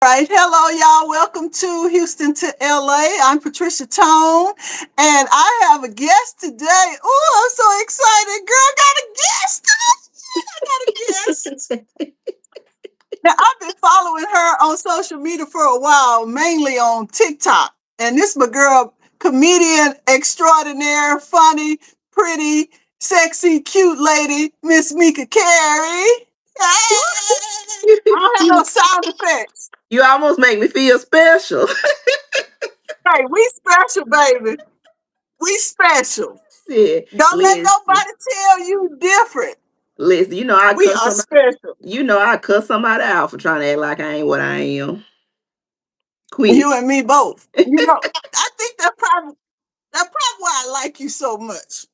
right. Hello, y'all. Welcome to Houston to LA. I'm Patricia Tone, and I have a guest today. Oh, I'm so excited. Girl, got a guest. I got a guest. Now, I've been following her on social media for a while, mainly on TikTok. And this is my girl, comedian extraordinaire, funny, pretty, sexy, cute lady, Miss Meka Carey. Hey! I don't have no sound effects. You almost make me feel special. Hey, we special, baby. We special. Shit. Don't let Listen, nobody tell you different. listen. We are special. I cuss somebody out for trying to act like I ain't what I am. Quit. You and me both. I think that's probably why I like you so much.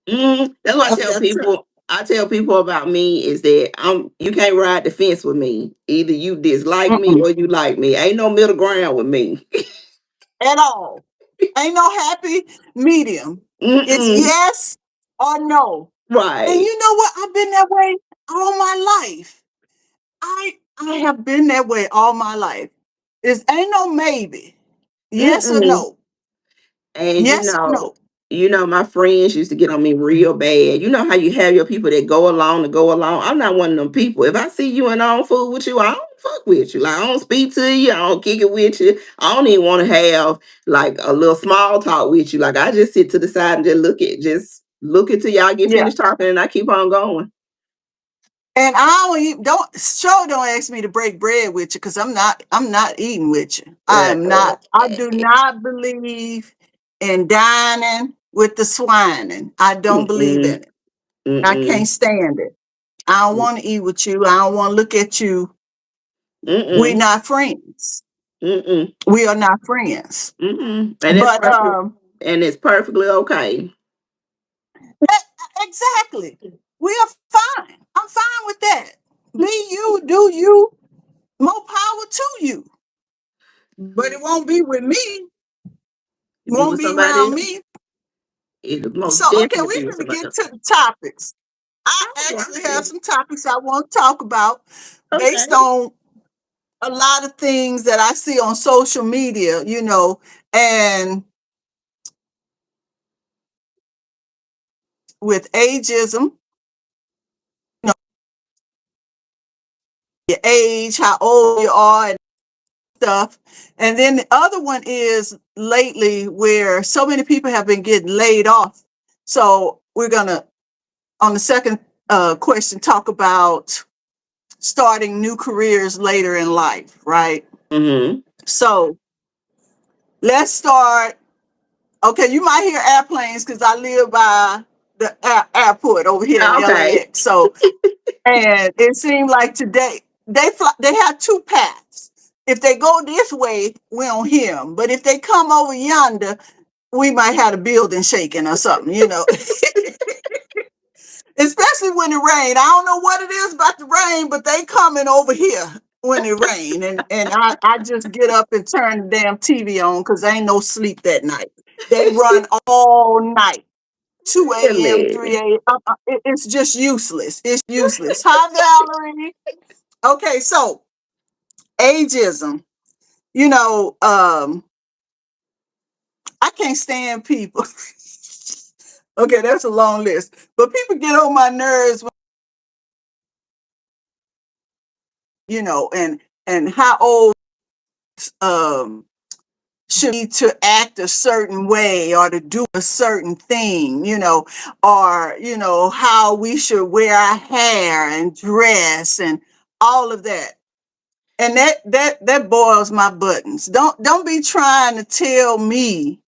That's what I I tell got to. people. I tell people about me is that you can't ride the fence with me. Either you dislike me Mm-mm. or you like me. Ain't no middle ground with me. At all. Ain't no happy medium. It's Mm-mm. yes or no. And Right. you know what? I've been that way all my life. I have been that way all my life. It ain't no maybe. Yes or Mm-mm. no. And Yes or no. my friends used to get on me real bad. You know how you have your people that go along to go along. I'm not one of them people. If I see you and I don't fool with you, I don't fuck with you. Like I don't speak to you. I don't kick it with you. I don't even want to have like a little small talk with you. Like I just sit to the side and just look until y'all get Yeah. finished talking and I keep on going. And I don't ask me to break bread with you because I'm not eating with you. I am not. I do not believe in dining with the swining. I don't believe Mm-mm, in it. I can't mm-mm, stand it. I don't want to eat with you. I don't want to look at you. We're mm-mm, not friends. mm-mm, We are not friends. mm-mm. But And it's perfectly okay. exactly. We are fine. I'm fine with that. Be you, do you, more power to you. But it won't be with me. It Be won't with be somebody around else. me. It'll So, most okay, definitely we're be with going to somebody get else. to the topics. I All actually have right. some topics I want to talk about based Okay. on a lot of things that I see on social media, and with ageism, you know, your age, how old you are, and stuff. And then the other one is lately where so many people have been getting laid off. So we're going to, on the second question, talk about starting new careers later in life, right? Mm-hmm. So let's start. Okay, you might hear airplanes because I live by the airport over here in Okay. LAX. So, and it seemed like today they have two paths. If they go this way, we don't hear them. But if they come over yonder, we might have a building shaking or something. Especially when it rain. I don't know what it is about the rain, but they coming over here when it rain. And I just get up and turn the damn TV on because ain't no sleep that night. They run all night. 2 a.m., Really? 3 a.m. It's just useless. It's useless. Hi, Valerie. Okay, so ageism. You know, I can't stand people. Okay, that's a long list. But people get on my nerves, and how old um should be to act a certain way or to do a certain thing, or how we should wear our hair and dress and all of that. And that boils my buttons. Don't be trying to tell me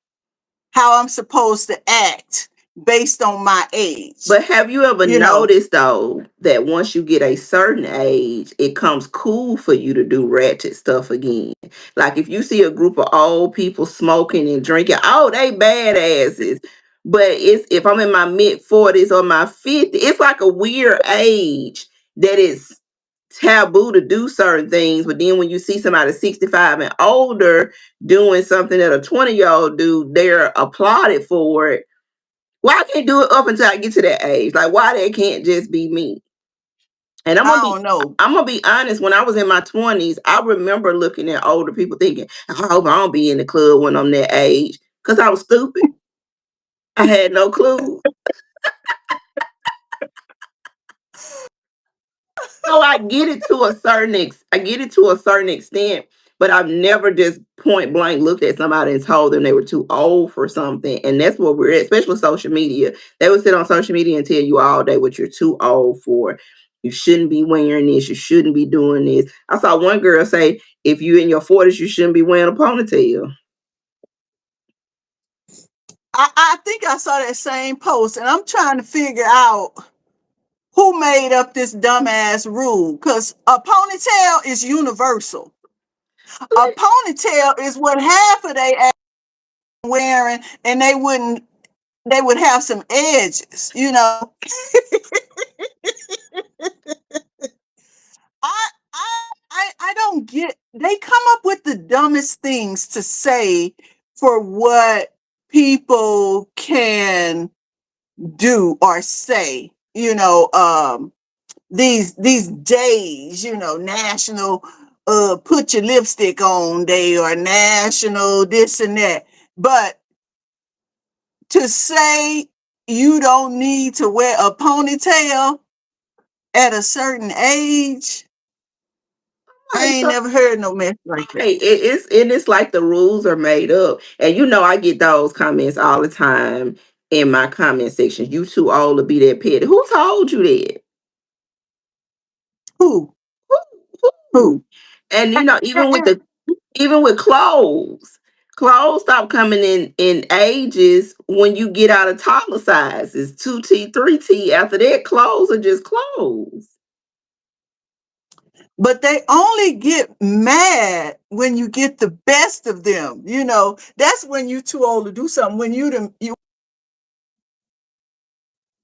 how I'm supposed to act based on my age. But have you ever You know, noticed though that once you get a certain age, it comes cool for you to do ratchet stuff again? Like if you see a group of old people smoking and drinking, oh, they badasses. But it's if I'm in my mid 40s or my 50s, it's like a weird age that is taboo to do certain things. But then when you see somebody 65 and older doing something that a 20-year-old do, they're applauded for it. Why I can't do it up until I get to that age? Like why they can't just be me? And I don't know. I'm gonna be honest, when I was in my 20s, I remember looking at older people thinking, I hope I don't be in the club when I'm that age. Cause I was stupid. I had no clue. So I get it to a certain extent, but I've never just point blank looked at somebody and told them they were too old for something. And that's what we're at, especially with social media. They would sit on social media and tell you all day what you're too old for. You shouldn't be wearing this. You shouldn't be doing this. I saw one girl say, if you're in your 40s, you shouldn't be wearing a ponytail. I think I saw that same post, and I'm trying to figure out who made up this dumbass rule, because a ponytail is universal. A But ponytail is what half of they ass wearing, and they would have some edges, you know. I don't get, they come up with the dumbest things to say for what people can do or say, you know. These days, you know, national put your lipstick on day, or national this and that. But to say you don't need to wear a ponytail at a certain age, I like, ain't so never heard no mess like that. right, it's like the rules are made up, and I get those comments all the time in my comment section. You too old to be that petty. Who told you that? Who? Who? Who? Who? And And, and even with clothes stop coming in ages when you get out of toddler sizes, 2T, 3T. After that, clothes are just clothes. but they only get mad when you get the best of them. You know, that's when you too old to do something. Yeah,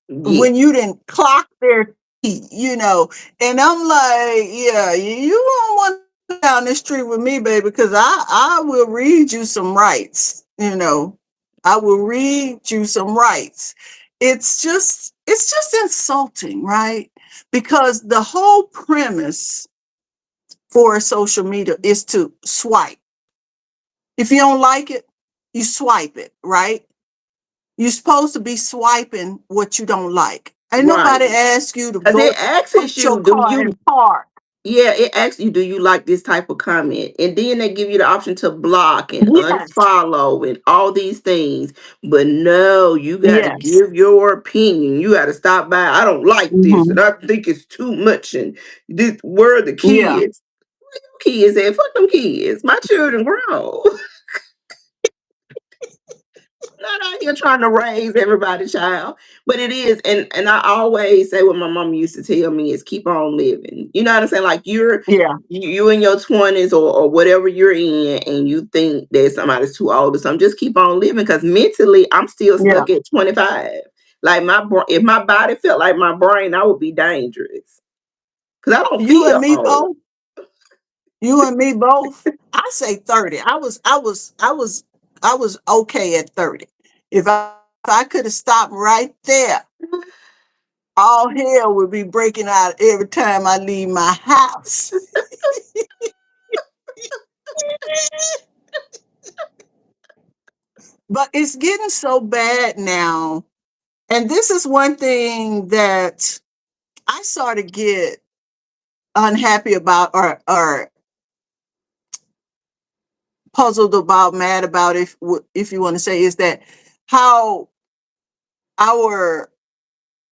When you didn't clock their teeth, you know. And I'm like, yeah, you won't want to down the street with me, baby, because I will read you some rights, you know. I will read you some rights. It's just insulting, right? Because the whole premise for social media is to swipe. If you don't like it, you swipe it, right? You're supposed to be swiping what you don't like. Ain't right. nobody ask you to Because go it asks put your you, do car in you park. Yeah, it asks you, do you like this type of comment? And then they give you the option to block and Yes. unfollow and all these things. But no, you got to Yes. give your opinion. You got to stop by. I don't like this, and Hmm. I think it's too much. And this, where are the Yeah. kids? Kids at fuck them kids. My children grown. Not out here trying to raise everybody's child, but it is. And I always say what my mom used to tell me is keep on living. You know what I'm saying? Like Yeah. you in your 20s or whatever you're in, and you think that somebody's too old or something, just keep on living, because mentally I'm still Yeah. stuck at 25. Like if my body felt like my brain, I would be dangerous because I don't You and feel me old. both. You and me both. I say 30. I was okay at 30. If I could have stopped right there, all hell would be breaking out every time I leave my house. But it's getting so bad now. And this is one thing that I sort of get unhappy about, or puzzled about, mad about, if you want to say, is that how our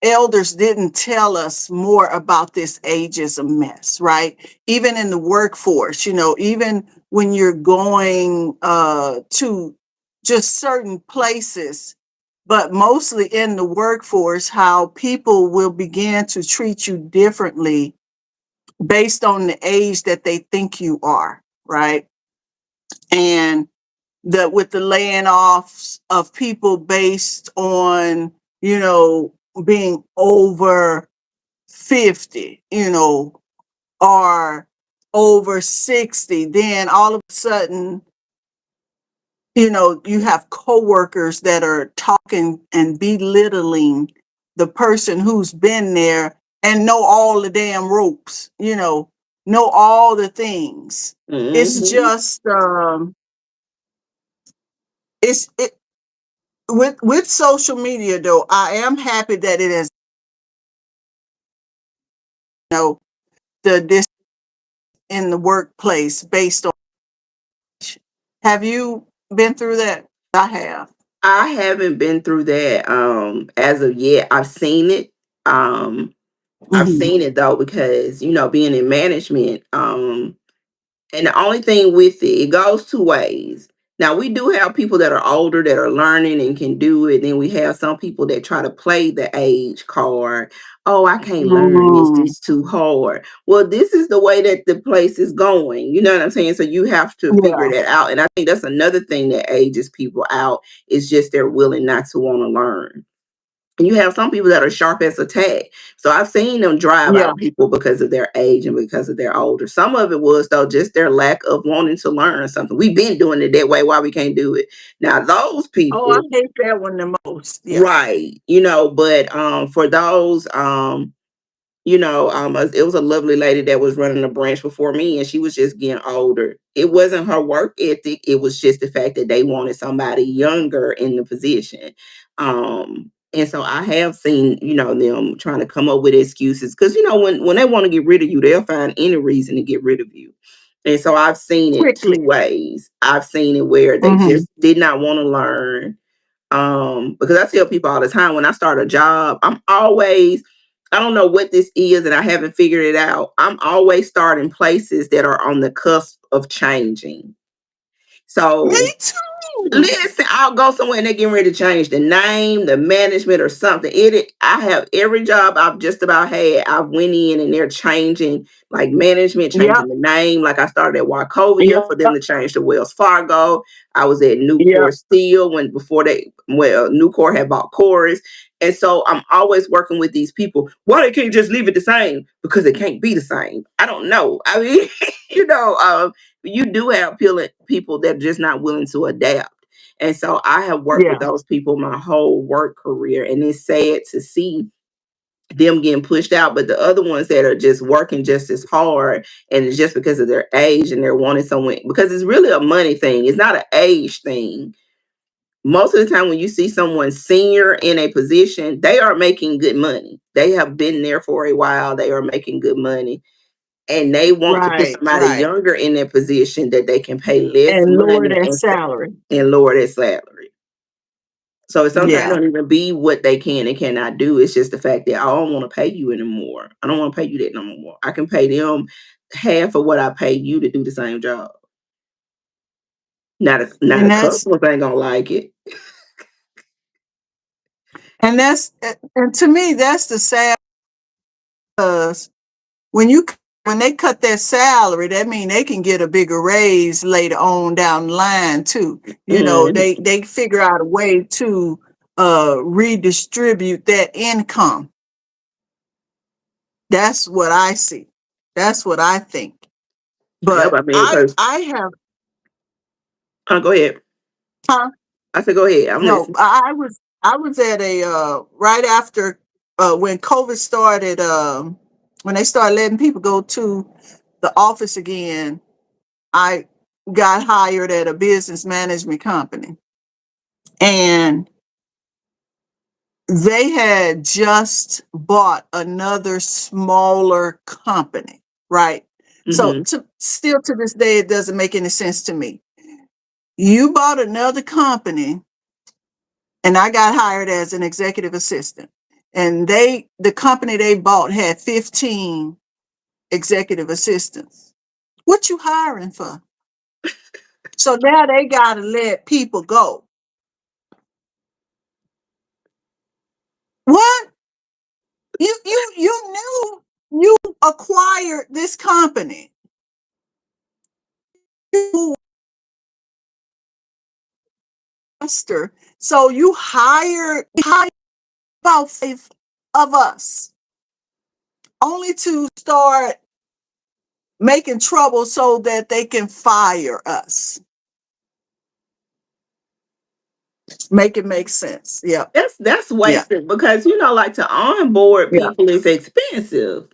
elders didn't tell us more about this ageism mess, right? Even in the workforce, you know, even when you're going to just certain places, but mostly in the workforce, how people will begin to treat you differently based on the age that they think you are, right? And with the laying offs of people based on, you know, being over 50, you know, or over 60, then all of a sudden, you know, you have coworkers that are talking and belittling the person who's been there and know all the damn ropes, know all the things. It's Mm-hmm. just it's it with social media though, I am happy that it has, the this in the workplace based on. Have you been through that? I have. I haven't been through that as of yet. I've seen it. I've Hmm. seen it though because being in management. And the only thing with it, it goes two ways. Now we do have people that are older that are learning and can do it. Then we have some people that try to play the age card. Oh, I can't learn this. Mm, This too hard. Well, this is the way that the place is going. You know what I'm saying? So you have to figure yeah, that out. And I think that's another thing that ages people out is just they're willing not to want to learn. And you have some people that are sharp as a tack. So I've seen them drive yeah. out people because of their age and because of their older. Some of it was though just their lack of wanting to learn something. We've been doing it that way. Why we can't do it now? Those Oh, I people, hate that one the most. Yeah, right? But for those, it was a lovely lady that was running the branch before me, and she was just getting older. It wasn't her work ethic; it was just the fact that they wanted somebody younger in the position. And so I have seen, them trying to come up with excuses because when they want to get rid of you, they'll find any reason to get rid of you. And so I've seen it two quickly. ways. I've seen it where they Hmm. just did not want to learn, because I tell people all the time when I start a job, I don't know what this is and I haven't figured it out. I'm always starting places that are on the cusp of changing. Me So too. listen, I'll go somewhere and they're getting ready to change the name, the management, or something. I have every job I've just about had. I went in and they're changing, like management, Yep, changing the name. Like I started at Wachovia for yep, them to change to Wells Fargo. I was at yep, Newcore Steel Newcore had bought Chorus. And so I'm always working with these people. Why they can't just leave it the same? Because it can't be the same. I don't know. I mean, you do have people that are just not willing to adapt. And so I have worked with yeah. those people my whole work career, and it's sad to see them getting pushed out. But the other ones that are just working just as hard, and it's just because of their age and they're wanting someone, because it's really a money thing, it's not an age thing. Most of the time, when you see someone senior in a position, they are making good money. They have been there for a while, they are making good money. And they want to put Right, somebody right. younger in their position that they can pay less And lower money their and salary. lower their salary. So it sometimes Yeah. don't even be what they can and cannot do. It's just the fact that I don't want to pay you anymore. I don't want to pay you that no more. I can pay them half of what I pay you to do the same job. Not And a that's customer ain't gonna like it. and to me that's the sad, because when you when they cut their salary, that means they can get a bigger raise later on down the line too. Mhm. They figure out a way to redistribute that income. That's what I see. That's what I think. Yep, But I mean, I because I have go ahead. huh? I said, go ahead. I'm No, listening. I was at a right after when COVID started, when they started letting people go to the office again. I got hired at a business management company, and they had just bought another smaller company, right? So Hmm. still to this day, it doesn't make any sense to me. You bought another company, and I got hired as an executive assistant. And the company they bought had 15 executive assistants. What you hiring for? So now they got to let people go. What? You knew you acquired this company. You master. So you hired about 5 of us only to start making trouble so that they can fire us. Make it make sense. Yep. That's Yeah. wasted because like to onboard Yeah. people is expensive.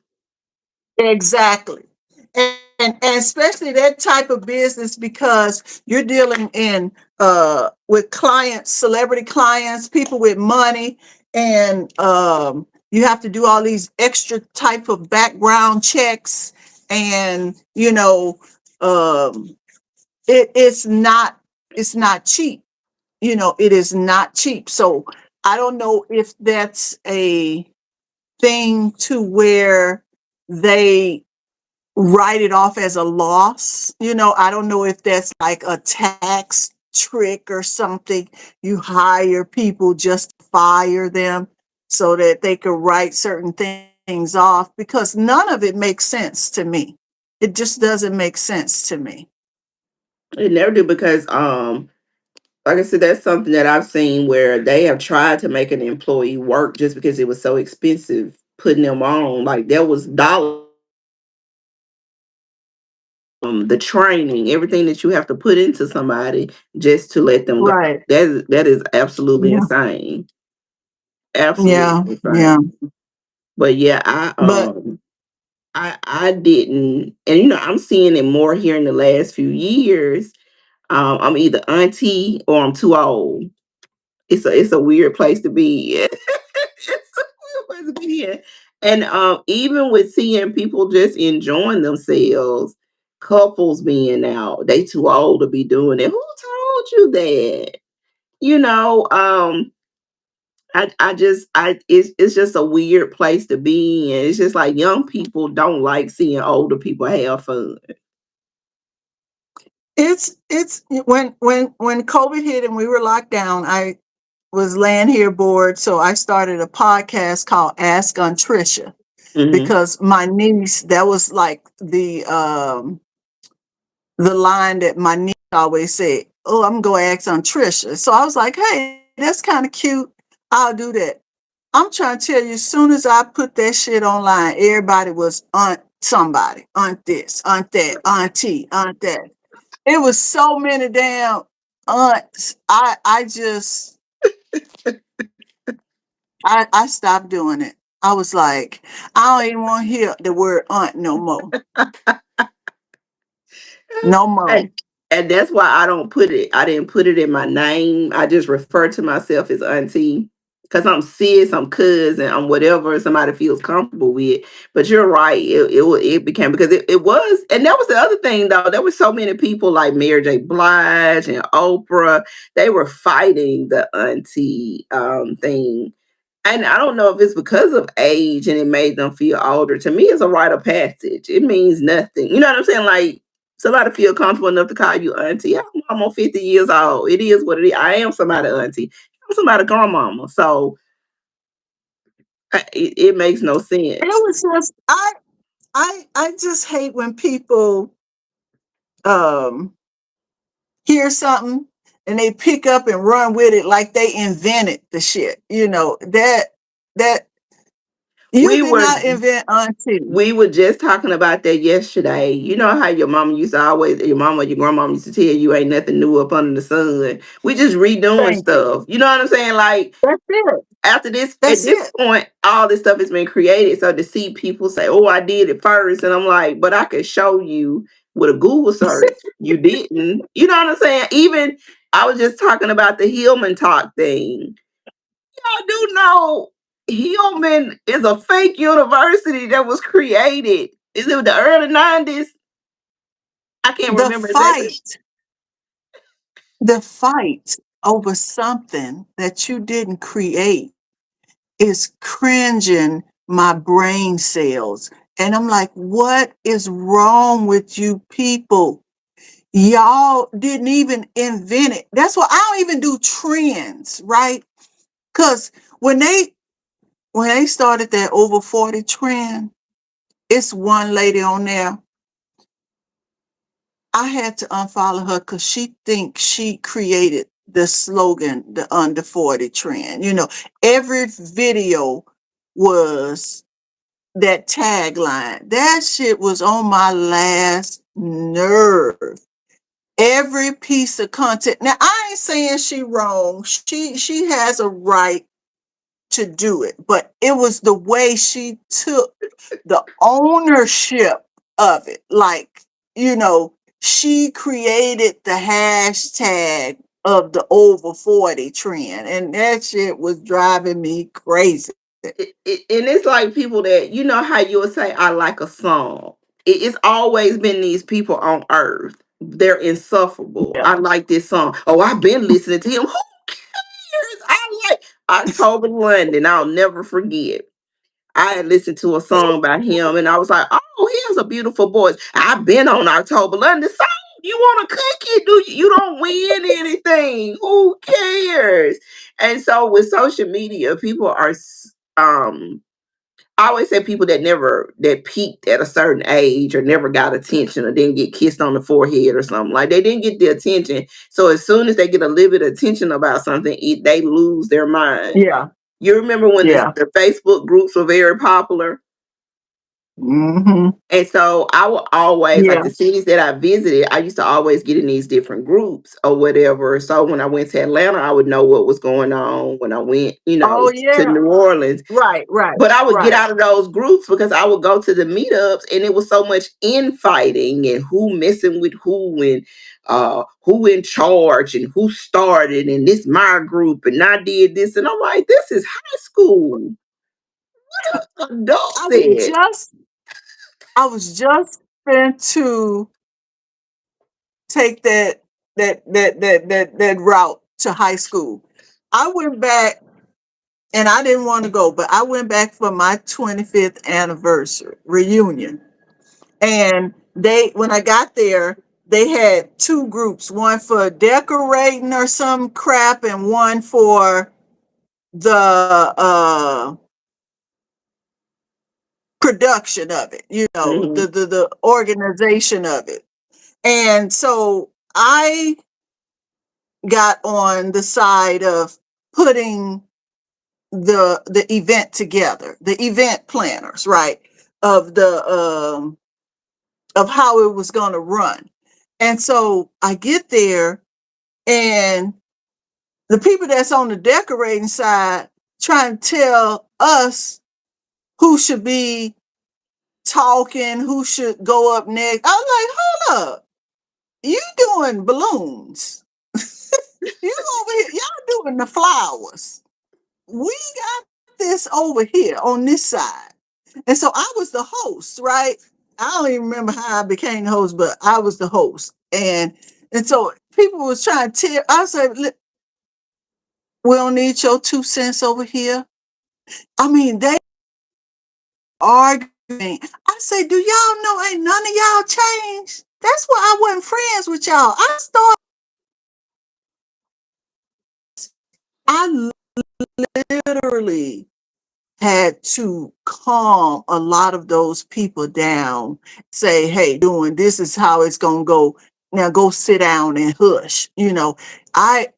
Exactly. And especially that type of business because you're dealing in with clients, celebrity clients, people with money, and you have to do all these extra type of background checks, and um, it's not cheap. It is not cheap. So I don't know if that's a thing to where they write it off as a loss. I don't know if that's like a tax trick or something. You hire people just to fire them so that they could write certain things off because none of it makes sense to me. It just doesn't make sense to me. It never do because like I said, that's something that I've seen where they have tried to make an employee work just because it was so expensive putting them on. Like there was dollars, the training, everything that you have to put into somebody just to let them go. Right. That is absolutely Yeah. insane. Absolutely Yeah. Yeah. insane. But yeah, But I didn't, and I'm seeing it more here in the last few years. I'm either auntie or I'm too old. It's a weird place to be. It's a weird place to be in. And even with seeing people just enjoying themselves, couples being out, they too old to be doing it. Who told you that? You know, I just it's just a weird place to be in. It's just like young people don't like seeing older people have fun. it's when COVID hit and we were locked down, I was laying here bored, so I started a podcast called Ask on Trisha Hmm. because my niece, that was like the line that my niece always said, "Oh, I'm gonna ask on Trisha." So I was like, "Hey, that's kind of cute. I'll do that." I'm trying to tell you, as soon as I put that shit online, everybody was aunt somebody, aunt this, aunt that, auntie, aunt that. It was so many damn aunts. I stopped doing it. I was like, I don't even want to hear the word aunt no more. No more. And and that's why I didn't put it in my name. I just refer to myself as auntie. Cause I'm sis, I'm cousin, I'm whatever somebody feels comfortable with. But you're right, it became because it was, and that was the other thing though. There were so many people like Mary J. Blige and Oprah. They were fighting the auntie thing, and I don't know if it's because of age and it made them feel older. To me, it's a rite of passage. It means nothing. You know what I'm saying? Like somebody feel comfortable enough to call you auntie. I'm almost 50 years old. It is what it is. I am somebody auntie. I'm somebody grandmama. So it makes no It sense. was just I just hate when people um hear something and they pick up and run with it like they invented the shit. That you We did were not invent auntie. we were just talking about that yesterday. You know how your mama used to always, your mama, your grandmama used to tell you ain't nothing new up under the sun. We just redoing Thank you. stuff. You know what I'm saying? Like That's it. after this, at That's this it. point, all this stuff has been created. So to see people say, "Oh, I did it first," and I'm like, "But I could show you with a Google search, you didn't." You know what I'm saying? Even I was just talking about the Hillman talk thing. I do know Hillman is a fake university that was created. Is it the early '90s? I can't The remember exactly. fight over something that you didn't create is cringing my brain cells. And I'm like, what is wrong with you people? Y'all didn't even invent it. That's why I don't even do trends, right? Because when they started that over 40 trend, it's one lady on there. I had to unfollow her because she thinks she created the slogan, the under 40 trend. Every video was that tagline. That shit was on my last nerve. every piece of content. Now, I ain't saying she wrong. She has a right to do it, but it was the way she took the ownership of it. Like, you know, she created the hashtag of the over 40 trend, and that shit was driving me crazy. And it's like people that, you know how you would say, I like a song. It's always been these people on earth. They're insufferable. Yeah. I like this song. Oh, I've been listening to him. Who cares? I like October London. I'll never forget. I had listened to a song by him and I was like, oh, he has a beautiful voice. I've been on October London song. You want a cookie? Do you? You don't win anything. Who cares? And so with social media, people are I always say people that peaked at a certain age or never got attention or didn't get kissed on the forehead or something, like they didn't get the attention. So as soon as they get a little bit of attention about something, they lose their mind. Yeah. You remember when Yeah. the Facebook groups were very popular? Hmm. And so I would always, like Yeah. the cities that I visited, I used to always get in these different groups or whatever. So when I went to Atlanta, I would know what was going on. When I went, Oh to yeah. New Orleans, Right. Right. but I would get Right. out of those groups because I would go to the meetups and it was so much infighting and who messing with who and who in charge and who started and this my group and I did this and I'm like, this is high school. Adults I was said. just I was just going to take that route to high school. I went back and I didn't want to go, but I went back for my 25th anniversary reunion. And when I got there, they had two groups, one for decorating or some crap and one for the production of it, Mhm. the organization of it. And so I got on the side of putting the event together, the event planners, right? Of the of how it was going to run. And so I get there and the people that's on the decorating side trying to tell us who should be talking, who should go up next. I was like, hold up, you doing balloons. You over here, y'all doing the flowers. We got this over here on this side. And so I was the host, right? I don't even remember how I became the host, but I was the host. And so people was trying to tell, I said, we don't need your 2 cents over here. I mean, they arguing. I say, do y'all know ain't none of y'all changed? That's why I wasn't friends with y'all. I literally had to calm a lot of those people down, say, hey, doing this is how it's gonna go. Now go sit down and hush. I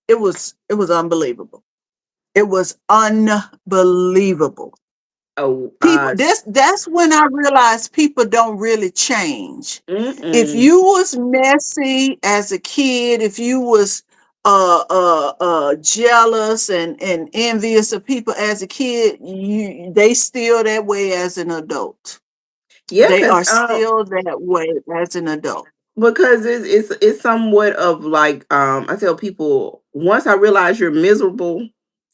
it was unbelievable. It was unbelievable. Oh, People, that's when I realized people don't really change. If mm-mm. you was messy as a kid, if you was jealous and envious of people as a kid, they still that way as an adult. Yeah, They because are still that way as an adult. it's somewhat of like I tell people once I realize you're miserable,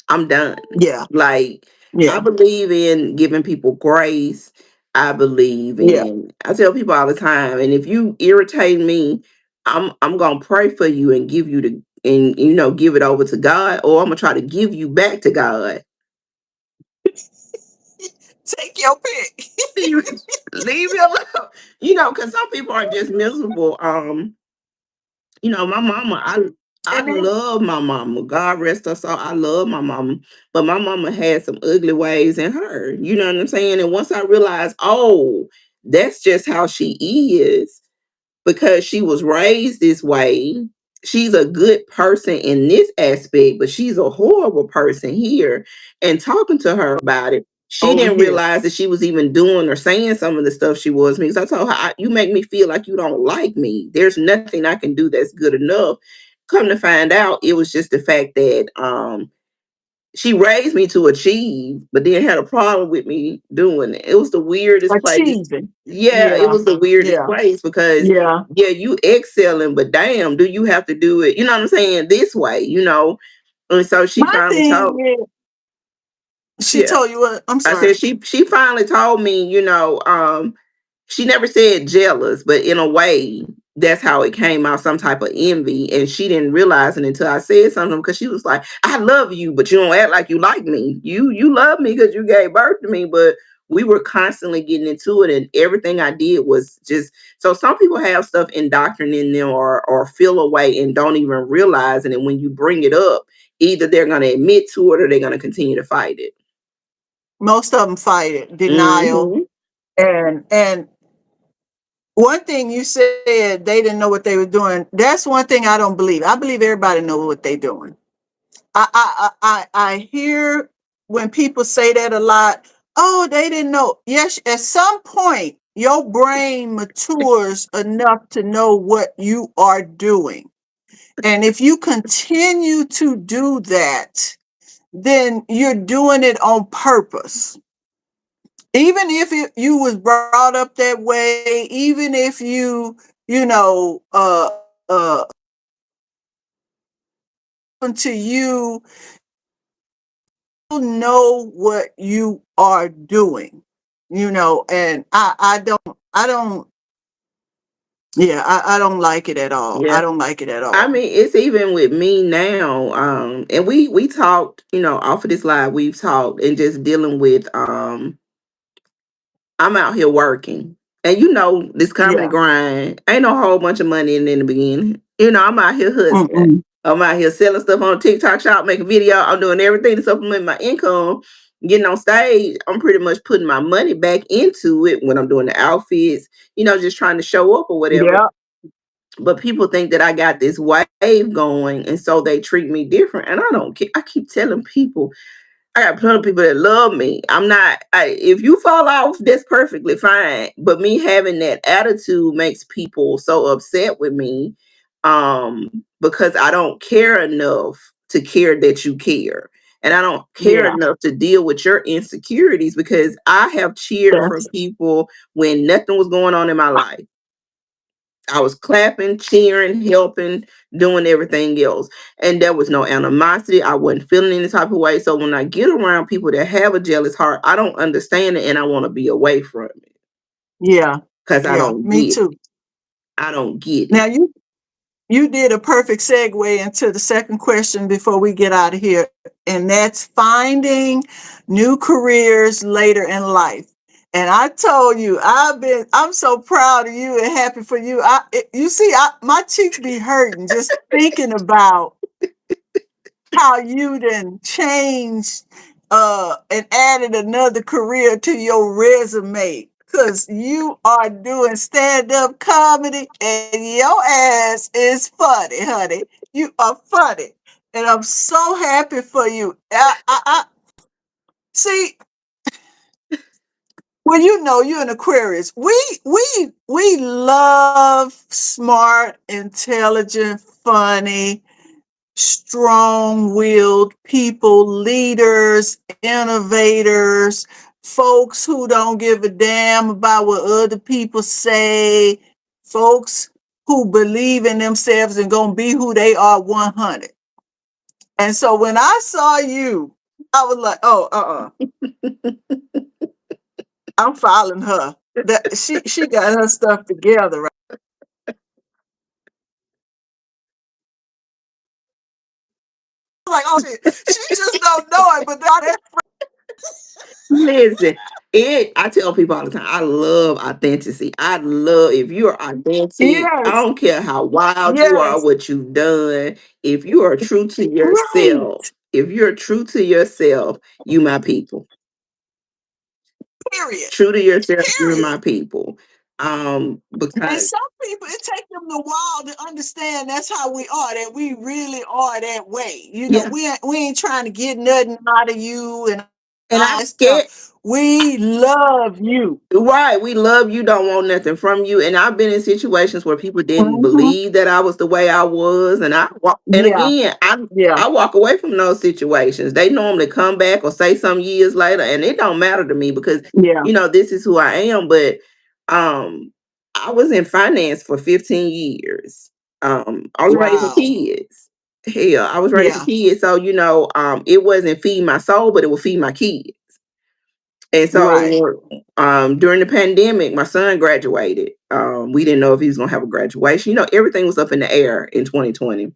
I'm done. Yeah, Like I yeah, believe in giving people grace. yeah. I tell people all the time, and if you irritate me, I'm gonna pray for you and give you the and give it over to God, or I'm gonna try to give you back to God. Take your pick. Leave leave me alone. Because some people are just miserable. My mama, I And then, love my mama. God rest her soul. I love my mama. But my mama had some ugly ways in her. You know what I'm saying? And once I realized, oh, that's just how she is because she was raised this way. She's a good person in this aspect, but she's a horrible person here. And talking to her about it. She over didn't here. realize that she was even doing or saying some of the stuff she was me. Because I told her, you make me feel like you don't like me. There's nothing I can do that's good enough. Come to find out, it was just the fact that she raised me to achieve, but then had a problem with me doing it. It was the weirdest place. Achieving. Yeah, it Yeah. was the weirdest Yeah. place because Yeah. yeah, you excelling, but damn, do you have to do it? You know what I'm saying? This way, And so she My finally thing told. is, she Yeah, told you what? I'm I sorry. said she finally told me, she never said jealous, but in a way, that's how it came out, some type of envy. And she didn't realize it until I said something because she was like, I love you, but you don't act like you like me. You love me because you gave birth to me, but we were constantly getting into it, and everything I did was just so some people have stuff indoctrinated in them or feel away and don't even realize it. And when you bring it up, either they're gonna admit to it or they're gonna continue to fight it. Most of them fight it, denial, Hmm. and one thing you said they didn't know what they were doing. That's one thing I don't believe. I believe everybody knows what they're doing. I hear when people say that a lot. Oh, they didn't know. Yes, at some point your brain matures enough to know what you are doing, and if you continue to do that, then you're doing it on purpose. Even if you was brought up that way, even if you know to you know what you are doing, and I don't yeah, I don't like it at all. I Yeah. don't like it at I all. mean, it's even with me now. And we talked, off of this live, we've talked and just dealing with I'm out here working. And this comedy Yeah. grind, ain't no whole bunch of money in the beginning. I'm out here hustling. Mm-mm. I'm out here selling stuff on TikTok shop, making video. I'm doing everything to supplement my income. Getting on stage, I'm pretty much putting my money back into it when I'm doing the outfits, just trying to show up or whatever. Yeah. But people think that I got this wave going, and so they treat me different. And I don't care. I keep telling people, I got plenty of people that love me. I'm not. If you fall off, that's perfectly fine. But me having that attitude makes people so upset with me, because I don't care enough to care that you care, and I don't care Yeah. enough to deal with your insecurities because I have cheered for That's people when nothing was going on in my life. I was clapping, cheering, helping, doing everything else. And there was no animosity. I wasn't feeling any type of way. So when I get around people that have a jealous heart, I don't understand it and I want to be away from it yeah. because I Yeah. don't Me get it. too. I don't get Now it. you did a perfect segue into the second question before we get out of here, and that's finding new careers later in life. And I told you, I'm so proud of you and happy for you. You see, my cheeks be hurting just thinking about how you then changed and added another career to your resume. Cause you are doing stand-up comedy and your ass is funny, honey. You are funny. And I'm so happy for you. I see, well, you're an Aquarius. We love smart, intelligent, funny, strong-willed people, leaders, innovators, folks who don't give a damn about what other people say, folks who believe in themselves and gonna be who they are 100. And so when I saw you, I was like, oh, I'm following her. That she got her stuff together, right? Like, oh, she just don't know it, but that Listen, I tell people all the time, I love authenticity. I love if you're authentic, I yes, don't care how wild you are, yes, what you've done. If you are true to right. yourself, if you're true to yourself, you my people. Period. True to yourself, you're Period. my people. And Because some people, it takes them a while to understand that's how we are, that we really are that way. yeah, We ain't trying to get nothing out of you and and all I that scared. stuff. We love you. Right, we love you, don't want nothing from you. And I've been in situations where people didn't Hmm. believe that I was the way I was, and and Yeah, again, yeah, I walk away from those situations. They normally come back or say some years later, and it don't matter to me because yeah. this is who I am. But um, I was in finance for 15 years. I was raising Wow. kids. Hell, I was raising Yeah, kids, so it wasn't feeding my soul, but it would feed my kids. And right, so during the pandemic, my son graduated. We didn't know if he was going to have a graduation. Everything was up in the air in 2020.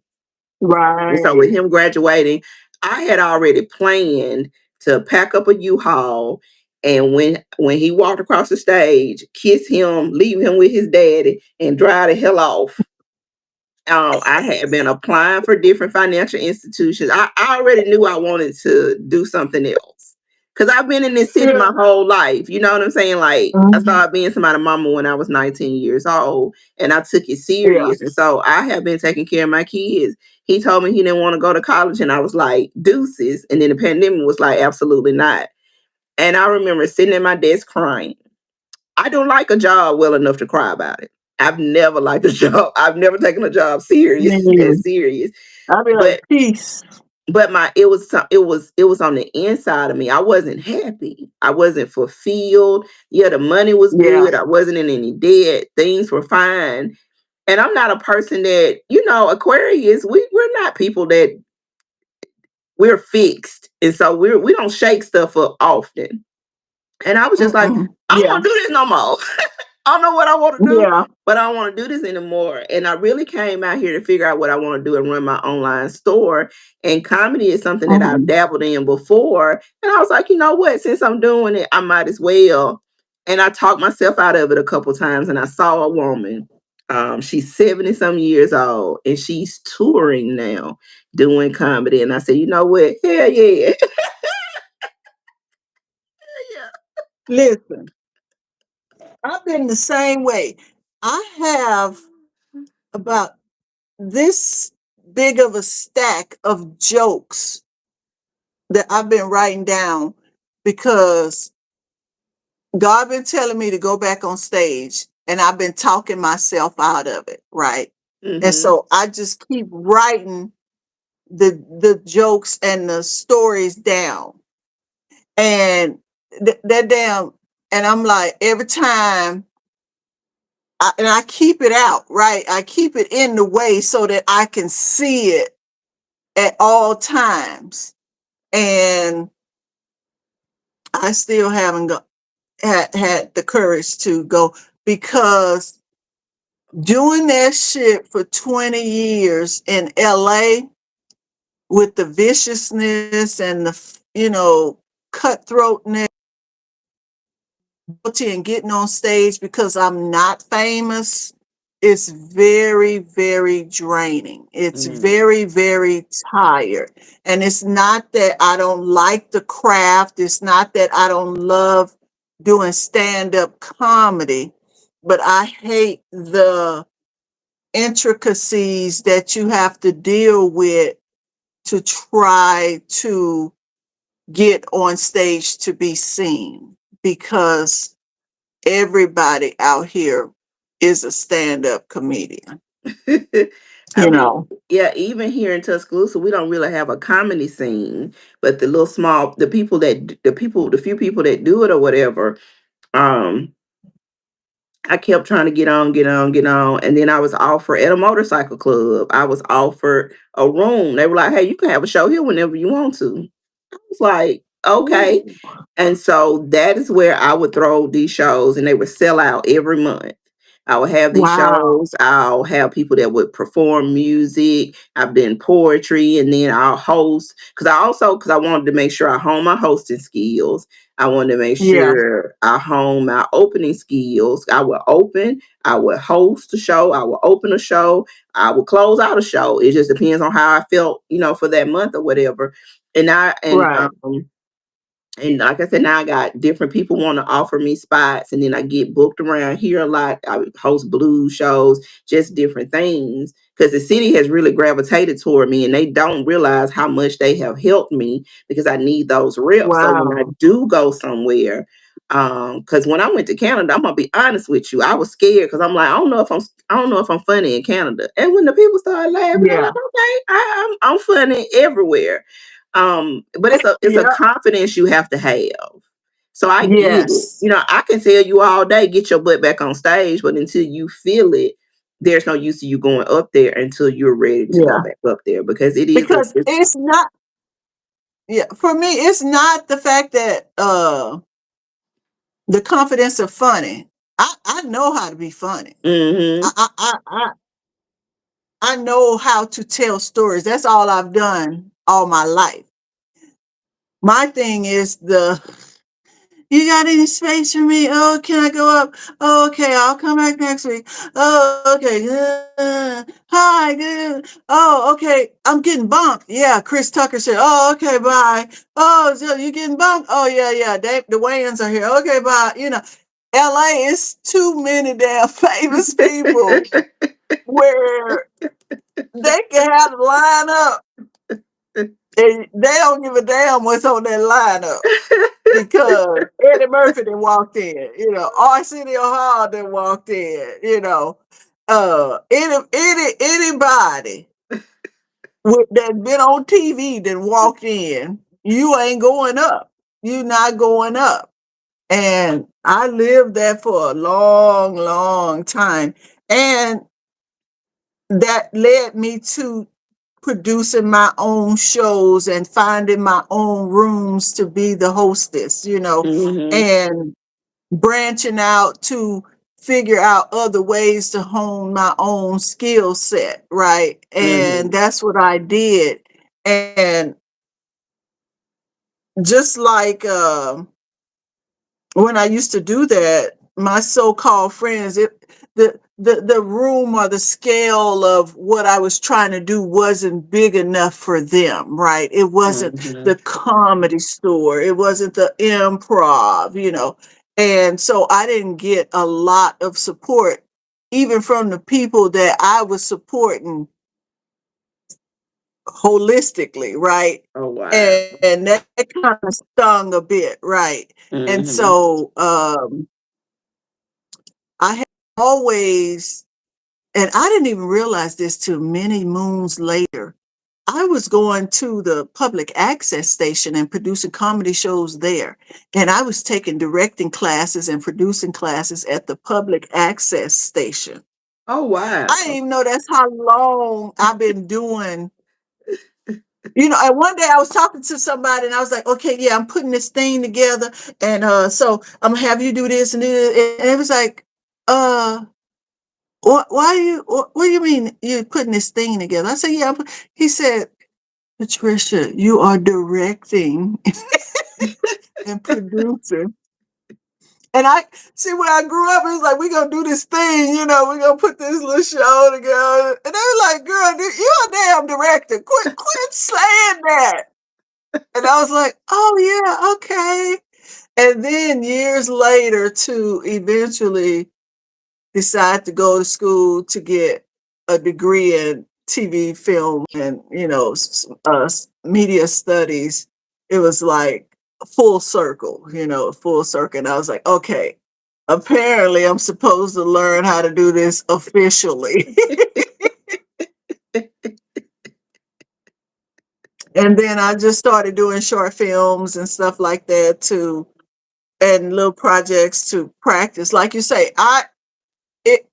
And so with right. him graduating, I had already planned to pack up a U-Haul. And when he walked across the stage, kiss him, leave him with his daddy, and drive the hell off. I had been applying for different financial institutions. I already knew I wanted to do something else because I've been in this city Yeah. my whole life. You know what I'm saying? Like I Mhm. started being somebody's mama when I was 19 years old, and I took it Yeah. serious. And so I have been taking care of my kids. He told me he didn't want to go to college, and I was like, deuces. And then the pandemic was like, absolutely not. And I remember sitting at my desk crying. I don't like a job well enough to cry about it. I've never liked a job. I've never taken a job serious as Man, serious. I'll be like, But peace. my it was on the inside of me. I wasn't happy. I wasn't fulfilled. Yeah, the money was Yeah. good. I wasn't in any debt. Things were fine. And I'm not a person that, Aquarius, we're not people that we're fixed. And so we don't shake stuff up often. And I was just like, Mm-mm. I don't Yeah. want to do this no more. I don't know what I want to do, Yeah. but I don't want to do this anymore. And I really came out here to figure out what I want to do and run my online store. And comedy is something that I've Hmm. dabbled in before. And I was like, you know what? Since I'm doing it, I might as well. And I talked myself out of it a couple times. And I saw a woman. She's 70 some years old and she's touring now doing comedy. And I said, you know what? Hell yeah. Yeah. Listen, I've been the same way. I have about this big of a stack of jokes that I've been writing down because God been telling me to go back on stage and I've been talking myself out of it, right? And Mm-hmm. so I just keep writing the jokes and the stories down. And that damn, and I'm like, every time and I keep it out, right? I keep it in the way so that I can see it at all times. And I still haven't had the courage to go because doing that shit for 20 years in LA with the viciousness and the, cutthroatness and getting on stage because I'm not famous is very, very draining. It's Mm-hmm. very, very tired. And it's not that I don't like the craft, it's not that I don't love doing stand up comedy, but I hate the intricacies that you have to deal with to try to get on stage to be seen because everybody out here is a stand-up comedian, I you mean, know. yeah, even here in Tuscaloosa, we don't really have a comedy scene, but the little small, the few people that do it or whatever, um, I kept trying to get on, get on, get on, and then I was offered at a motorcycle club. I was offered a room. They were like, "Hey, you can have a show here whenever you want to." I was like, "Okay." Ooh. And so that is where I would throw these shows and they would sell out every month. I would have these Wow. shows. I'll have people that would perform music. I've done poetry and then I'll host because I wanted to make sure I hone my hosting skills. I wanted to make Yeah, sure I hone my opening skills. I would host a show, I would open a show, I would close out a show. It just depends on how I felt, for that month or whatever. And I and right. And like I said, now I got different people want to offer me spots, and then I get booked around here a lot. I would host blues shows, just different things. Because the city has really gravitated toward me, and they don't realize how much they have helped me because I need those reps. So when I Wow. do go somewhere, because when I went to Canada, I'm gonna be honest with you, I was scared because I'm like, I don't know if I'm funny in Canada. And when the people started laughing, I'm Yeah. like, okay, I'm funny everywhere. But it's a Yeah. confidence you have to have. So I get it. Yes. I can tell you all day, get your butt back on stage, but until you feel it, there's no use to you going up there until you're ready to go Yeah. back up there because it is Because it's not, yeah, for me, it's not the fact that the confidence of funny. I know how to be funny. mm-hmm. I know how to tell stories. That's all I've done all my life. My thing is you got any space for me? Oh, can I go up? Oh, okay, I'll come back next week. Oh, okay. Hi, good. Oh, okay. I'm getting bumped. Yeah, Chris Tucker said, oh, okay, bye. Oh, so you getting bumped? Oh, yeah, yeah. The Wayans are here. Okay, bye. LA is too many damn famous people where they can have a lineup and they don't give a damn what's on that lineup because Eddie Murphy then walked in, Arsenio Hall then walked in, anybody that been on TV then walked in, you ain't going up. You not going up. And I lived that for a long, long time. And that led me to producing my own shows and finding my own rooms to be the hostess, mm-hmm. and branching out to figure out other ways to hone my own skill set, right? And Mm-hmm. that's what I did. And just like when I used to do that, my so-called friends, the room or the scale of what I was trying to do wasn't big enough for them, right? It wasn't Mm-hmm. the comedy store, it wasn't the improv, And so I didn't get a lot of support, even from the people that I was supporting holistically, right? Oh wow. And that kind of stung a bit, right? And Mm-hmm. so I had always, and I didn't even realize this till many moons later. I was going to the public access station and producing comedy shows there. And I was taking directing classes and producing classes at the public access station. Oh wow. I didn't even know that's how long I've been doing. And one day I was talking to somebody and I was like, okay, yeah, I'm putting this thing together. And so I'm gonna have you do this and do this. And it was like, uh, what do you mean you're putting this thing together? I said, yeah. He said, Patricia, you are directing and producing. And I see when I grew up, it was like, we're going to do this thing, we're going to put this little show together. And they were like, girl, you're a damn director. Quit saying that. And I was like, oh, yeah, okay. And then years later, to eventually decide to go to school to get a degree in TV, film, and media studies. It was like full circle, full circle. And I was like, okay, apparently I'm supposed to learn how to do this officially. And then I just started doing short films and stuff like that too, and little projects to practice. Like you say, I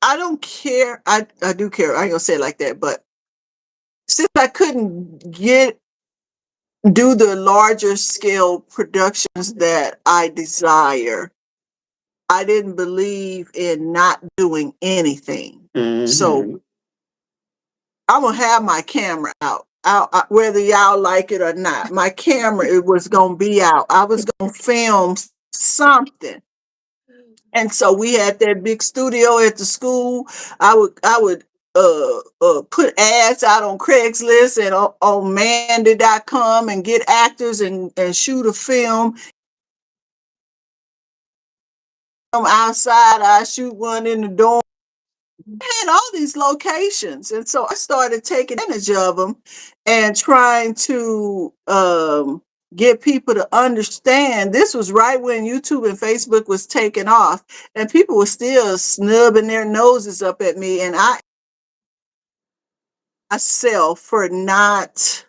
don't care. I do care. I ain't gonna say it like that, but since I couldn't do the larger scale productions that I desire, I didn't believe in not doing anything. Mm-hmm. So I'm gonna have my camera out. Whether y'all like it or not, my camera it was gonna be out. I was gonna film something. And so we had that big studio at the school. I would put ads out on Craigslist and on Mandy.com and get actors and shoot a film outside. I shoot one in the dorm. I had all these locations, and so I started taking advantage of them and trying to get people to understand. This was right when YouTube and Facebook was taking off, and people were still snubbing their noses up at me, and I myself for not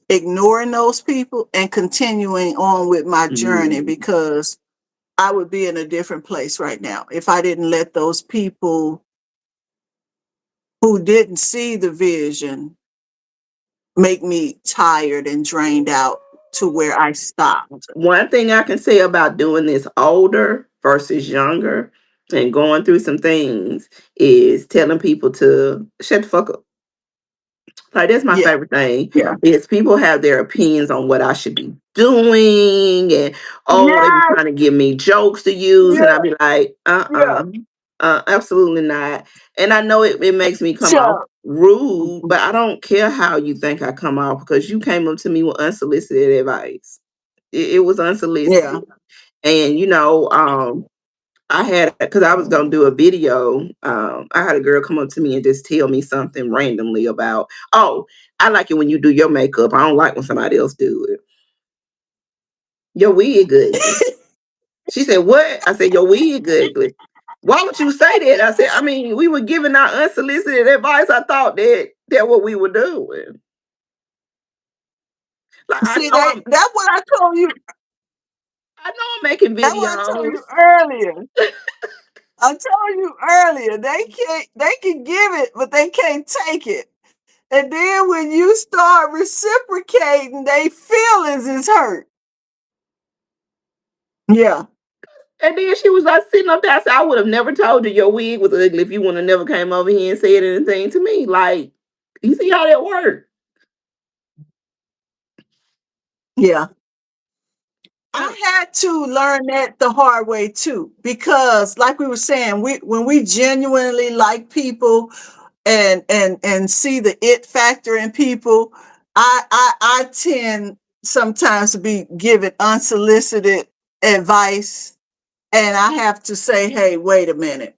ignoring those people and continuing on with my journey, Mm. because I would be in a different place right now if I didn't let those people who didn't see the vision make me tired and drained out to where I stopped. One thing I can say about doing this older versus younger and going through some things is telling people to shut the fuck up. Like that's my Yeah, favorite thing yeah, is people have their opinions on what I should be doing, and oh, they be yeah, trying to give me jokes to use, and I yeah, be like, yeah. absolutely not. And I know it makes me come off So, rude, but I don't care how you think I come off because you came up to me with unsolicited advice. It was yeah. unsolicited, and I had because I was gonna do a video. I had a girl come up to me and just tell me something randomly about, oh, I like it when you do your makeup. I don't like when somebody else do it. Your wig ugly. She said, what? I said, your wig ugly. Why would you say that? I said, I mean, we were giving our unsolicited advice. I thought that what we were doing. Like See, that's what I told you. I know I'm making That's what I told videos. you earlier. I told you earlier. They can give it, but they can't take it. And then when you start reciprocating, they feelings is hurt. Yeah. And then she was like sitting up there. I said, I would have never told you your wig was ugly if you would have never came over here and said anything to me. Like, you see how that works? Yeah. Uh, I had to learn that the hard way too, because like we were saying, when we genuinely like people and see the it factor in people, I tend sometimes to be given unsolicited advice, and I have to say, hey, wait a minute.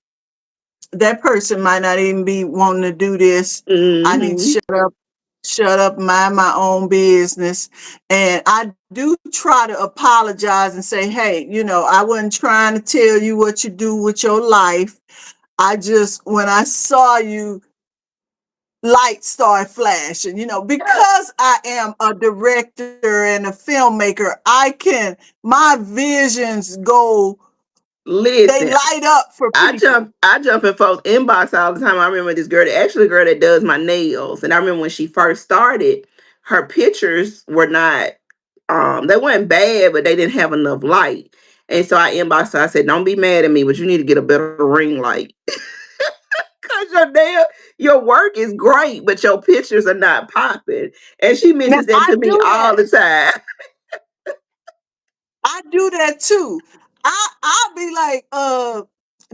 That person might not even be wanting to do this. I need to mm-hmm. shut up, mind my own business. And I do try to apologize and say, hey, I wasn't trying to tell you what you do with your life. I just, when I saw you, lights start flashing, Yeah. because I am a director and a filmmaker. My visions go, they Listen, light up for people. I jump in folks' inbox all the time. I remember this girl, actually a girl that does my nails. And I remember when she first started, her pictures were not they weren't bad, but they didn't have enough light. And so I inboxed her. I said, don't be mad at me, but you need to get a better ring light. Cause your work is great, but your pictures are not popping. And she Now, mentions that I to me do all that. the time. I do that too. I'll be like,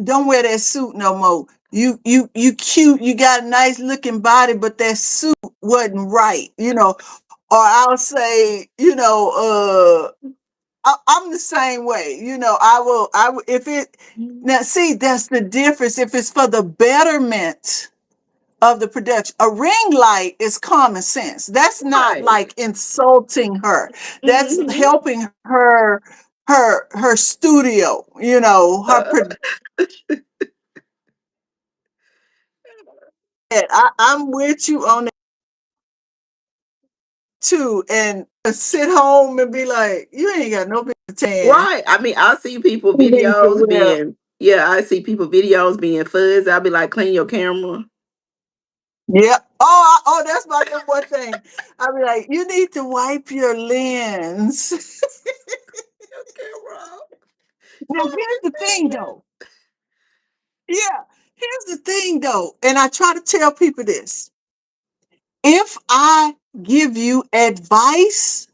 don't wear that suit no more. You cute, you got a nice looking body, but that suit wasn't right, Or I'll say, I'm the same way, I will if it now see that's the difference. If it's for the betterment of the production. A ring light is common sense. That's not Right. like insulting her. That's Hmm. helping her studio, her Uh, production. I'm with you on that too. And sit home and be like, you ain't got no business tan. right. I mean, I see people You need to videos wear. being, yeah, I see people videos being fuzz. I'll be like, clean your camera. Yeah. Oh, that's my number one thing. I be like, you need to wipe your lens. Your camera. Now, here's the thing, though. Yeah, here's the thing though, and I try to tell people this. If I give you advice,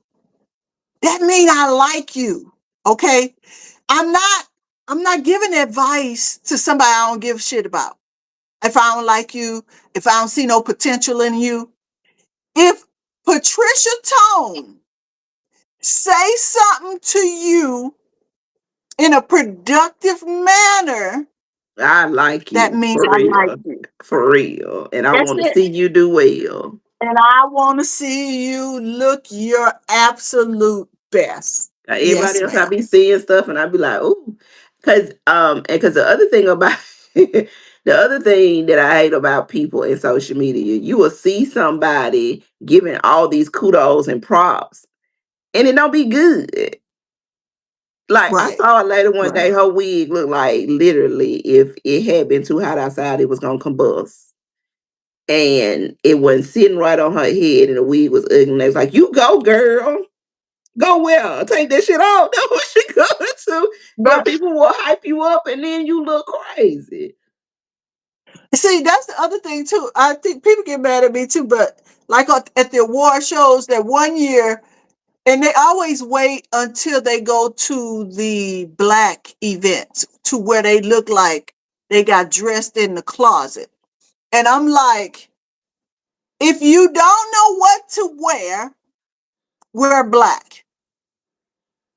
that means I like you. Okay? I'm not I'm not giving advice to somebody I don't give a shit about. If I don't like you, if I don't see no potential in you. If Patricia Tone say something to you in a productive manner, I like that you means for I like real. you. For real. And I That's want to it. see you do well. And I want to see you look your absolute best. Everybody Yes, else I ma'am. be seeing stuff and I be like, ooh. Cause the other thing about the other thing that I hate about people in social media, you will see somebody giving all these kudos and props and it don't be good. Like I Right. saw a lady one day, Right. her wig looked like literally if it had been too hot outside, it was gonna combust. And it wasn't sitting right on her head, and the wig was ugly. And they was like, "You go, girl, go well, take that shit off." That's what she going to. But But people will hype you up, and then you look crazy. see, that's the other thing too. I think people get mad at me too, but like at the award shows that one year, and they always wait until they go to the black events to where they look like they got dressed in the closet. And I'm like, if you don't know what to wear black.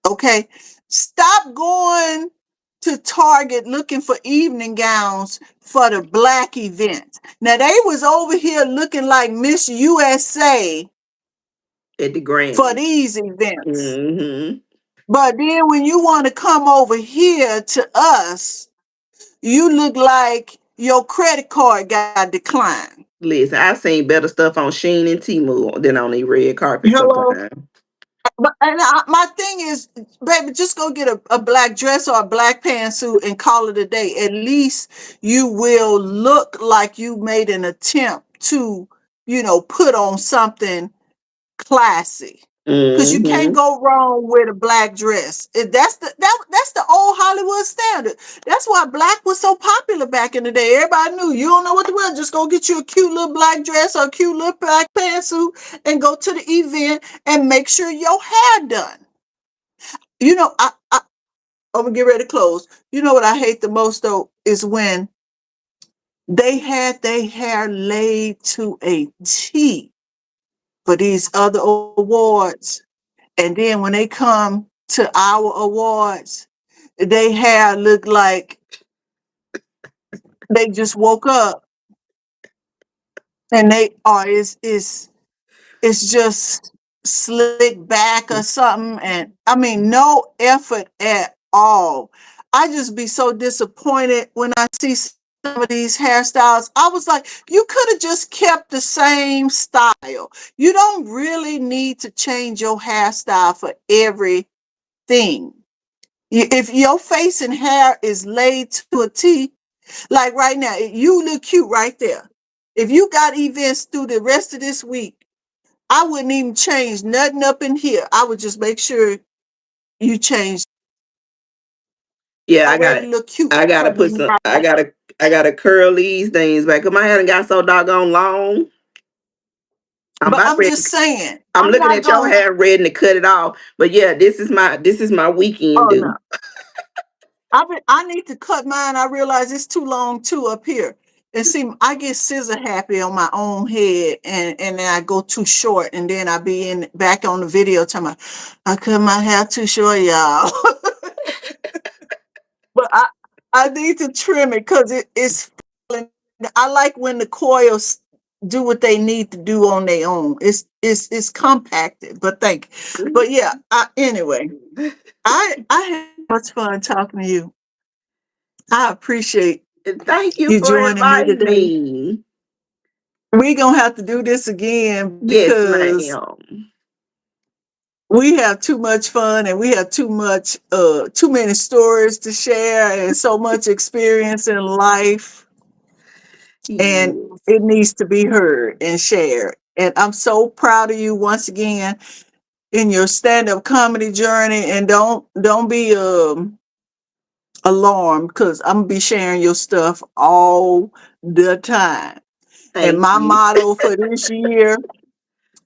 Okay. Stop going to Target looking for evening gowns for the black event. Now they was over here looking like Miss USA At the for Grammy. these events. Hmm. But then when you want to come over here to us, you look like your credit card got declined. Listen, I've seen better stuff on Sheen and Temu than on the red carpet Hello? sometimes. But my thing is, baby, just go get a black dress or a black pantsuit and call it a day. At least you will look like you made an attempt to, put on something classy. Cause you can't Hmm. go wrong with a black dress. That's the old Hollywood standard. That's why black was so popular back in the day. Everybody knew you don't know what to wear. Just go get you a cute little black dress or a cute little black pantsuit and go to the event and make sure your hair done. You know, I'm gonna get ready to close. You know what I hate the most though is when they had their hair laid to a T for these other awards. And then when they come to our awards, they hair look like they just woke up and they are it's just slick back or something. And I mean no effort at all. I just be so disappointed when I see some of these hairstyles. I was like, you could have just kept the same style. You don't really need to change your hairstyle for everything. If your face and hair is laid to a T, like right now, you look cute right there. If you got events through the rest of this week, I wouldn't even change nothing up in here. I would just make sure you change. Yeah, Already look cute I gotta because put you some. got that. I gotta curl these things back. Cause my hair done got so doggone long. I'm But about I'm ready. just saying, I'm I'm looking not at your going. hair ready to cut it off. But yeah, this is my weekend Oh no, do. I need to cut mine. I realize it's too long too up here. And see, I get scissor happy on my own head, and then I go too short, and then I be in back on the video talking about, I cut my hair too short, y'all. But I need to trim it because it's. I like when the coils do what they need to do on their own. It's compacted. But thank you. But yeah. Anyway, I had much fun talking to you. I appreciate Thank you you for joining me inviting today. me. We gonna have to do this again Yes, because ma'am. we have too much fun and we have too many stories to share and so much experience in life, and Yes. it needs to be heard and shared. And I'm so proud of you once again in your stand-up comedy journey. And don't be alarmed because I'm gonna be sharing your stuff all the time. And Thank you.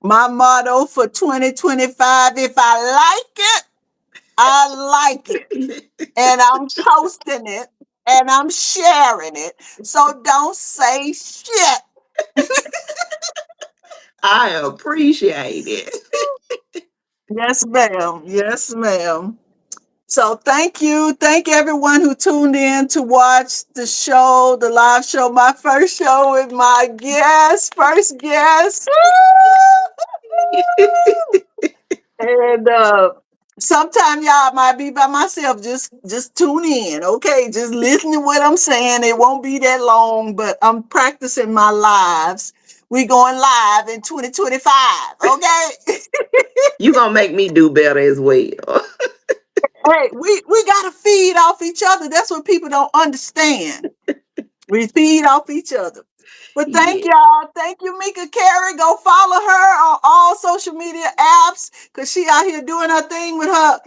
my motto for 2025, if I like it, I like it. And I'm posting it and I'm sharing it. So don't say shit. I appreciate it. Yes, ma'am. Yes, ma'am. So thank you. Thank everyone who tuned in to watch the show, the live show, my first show with my first guest. And sometime y'all might be by myself. Just tune in, okay? Just listen to what I'm saying. It won't be that long, but I'm practicing my lives. We going live in 2025, okay? You gonna make me do better as well. Hey, we gotta feed off each other. That's what people don't understand. We feed off each other. But thank Yeah. y'all. Thank you, Meka Carey. Go follow her on all social media apps because she out here doing her thing with her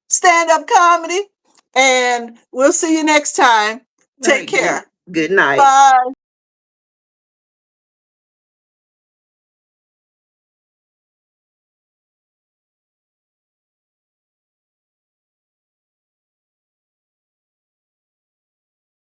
stand-up comedy. And we'll see you next time. All Take right, care. good night. Bye.